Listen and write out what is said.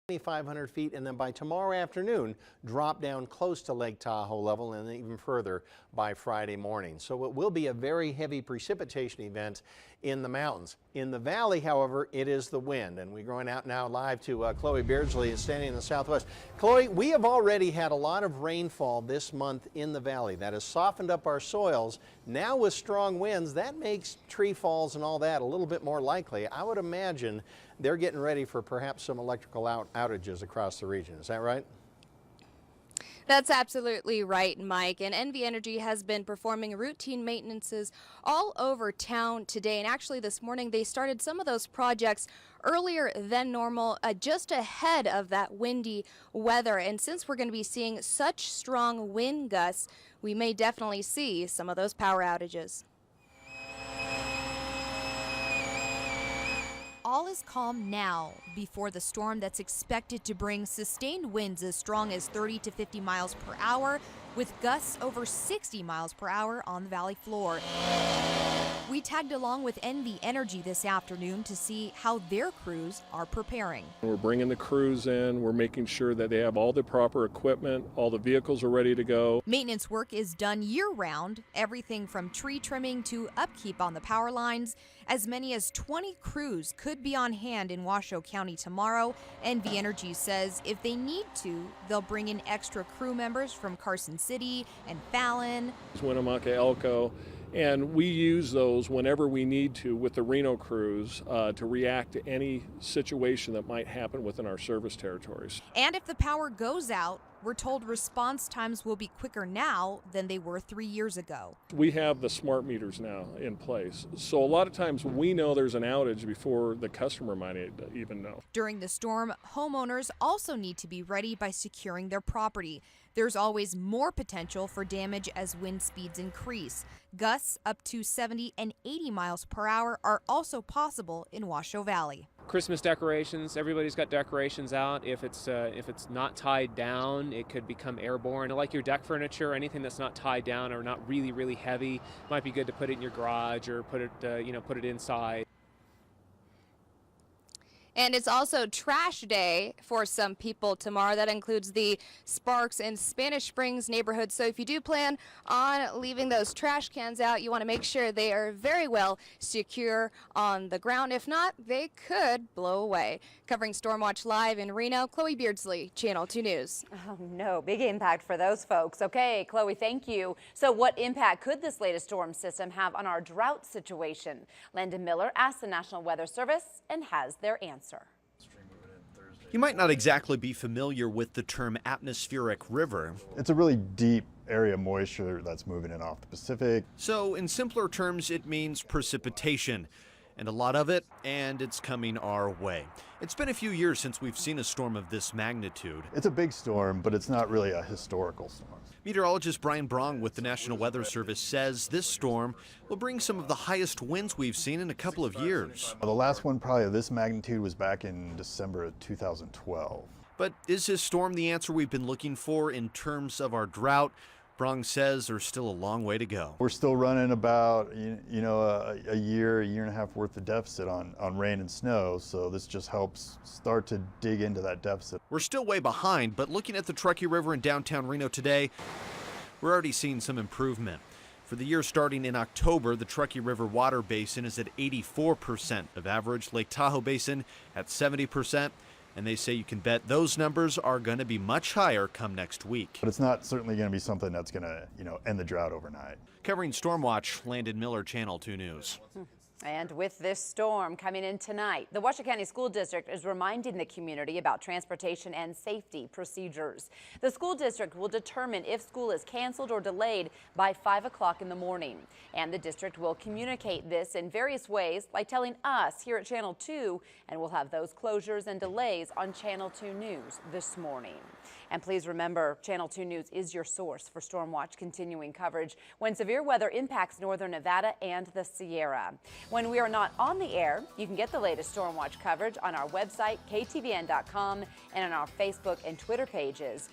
2,500 feet, and then by tomorrow afternoon drop down close to Lake Tahoe level and even further by Friday morning. So it will be a very heavy precipitation event in the mountains. In the valley, however, it is the wind, and we're going out now live to Chloe Beardsley is standing in the southwest. Chloe, we have already had a lot of rainfall this month in the valley. That has softened up our soils. Now with strong winds, that makes tree falls and all that a little bit more likely. I would imagine they're getting ready for perhaps some electrical outages across the region. Is that right? That's absolutely right, Mike. And NV Energy has been performing routine maintenances all over town today. And actually this morning they started some of those projects earlier than normal, just ahead of that windy weather. And since we're going to be seeing such strong wind gusts, we may definitely see some of those power outages. All is calm now before the storm that's expected to bring sustained winds as strong as 30 to 50 miles per hour with gusts over 60 miles per hour on the valley floor. We tagged along with NV Energy this afternoon to see how their crews are preparing. We're bringing the crews in, we're making sure that they have all the proper equipment, all the vehicles are ready to go. Maintenance work is done year-round, everything from tree trimming to upkeep on the power lines. As many as 20 crews could be on hand in Washoe County tomorrow. NV Energy says if they need to, they'll bring in extra crew members from Carson City and Fallon, Winnemucca, Elko, and we use those whenever we need to with the Reno crews to react to any situation that might happen within our service territories. And if the power goes out, we're told response times will be quicker now than they were 3 years ago. We have the smart meters now in place, so a lot of times we know there's an outage before the customer might even know. During the storm, homeowners also need to be ready by securing their property. There's always more potential for damage as wind speeds increase. Gusts up to 70 and 80 miles per hour are also possible in Washoe Valley. Christmas decorations, everybody's got decorations out. If it's not tied down, it could become airborne. Like your deck furniture, anything that's not tied down or not really heavy, might be good to put it in your garage or put it inside. And it's also trash day for some people tomorrow. That includes the Sparks and Spanish Springs neighborhoods. So if you do plan on leaving those trash cans out, you want to make sure they are very well secure on the ground. If not, they could blow away. Covering Stormwatch Live in Reno, Chloe Beardsley, Channel 2 News. Oh no, big impact for those folks. Okay, Chloe, thank you. So what impact could this latest storm system have on our drought situation? Landon Miller asked the National Weather Service and has their answer. You might not exactly be familiar with the term atmospheric river. It's a really deep area of moisture that's moving in off the Pacific. So in simpler terms, it means precipitation. And a lot of it, and it's coming our way. It's been a few years since we've seen a storm of this magnitude. It's a big storm, but it's not really a historical storm. Meteorologist Brian Brong with the National Weather Service says this storm will bring some of the highest winds we've seen in a couple of years. The last one probably of this magnitude was back in December of 2012. But is this storm the answer we've been looking for in terms of our drought? Brong says there's still a long way to go. We're still running about a year and a half worth of deficit on rain and snow, so this just helps start to dig into that deficit. We're still way behind, but looking at the Truckee River in downtown Reno today, we're already seeing some improvement. For the year starting in October, the Truckee River water basin is at 84% of average, Lake Tahoe basin at 70%. And they say you can bet those numbers are going to be much higher come next week. But it's not certainly going to be something that's going to, end the drought overnight. Covering Stormwatch, Landon Miller, Channel 2 News. And with this storm coming in tonight, the Washoe County School District is reminding the community about transportation and safety procedures. The school district will determine if school is canceled or delayed by 5 o'clock in the morning. And the district will communicate this in various ways, like telling us here at Channel 2, and we'll have those closures and delays on Channel 2 News this morning. And please remember, Channel 2 News is your source for Stormwatch continuing coverage when severe weather impacts northern Nevada and the Sierra. When we are not on the air, you can get the latest Stormwatch coverage on our website, KTVN.com, and on our Facebook and Twitter pages.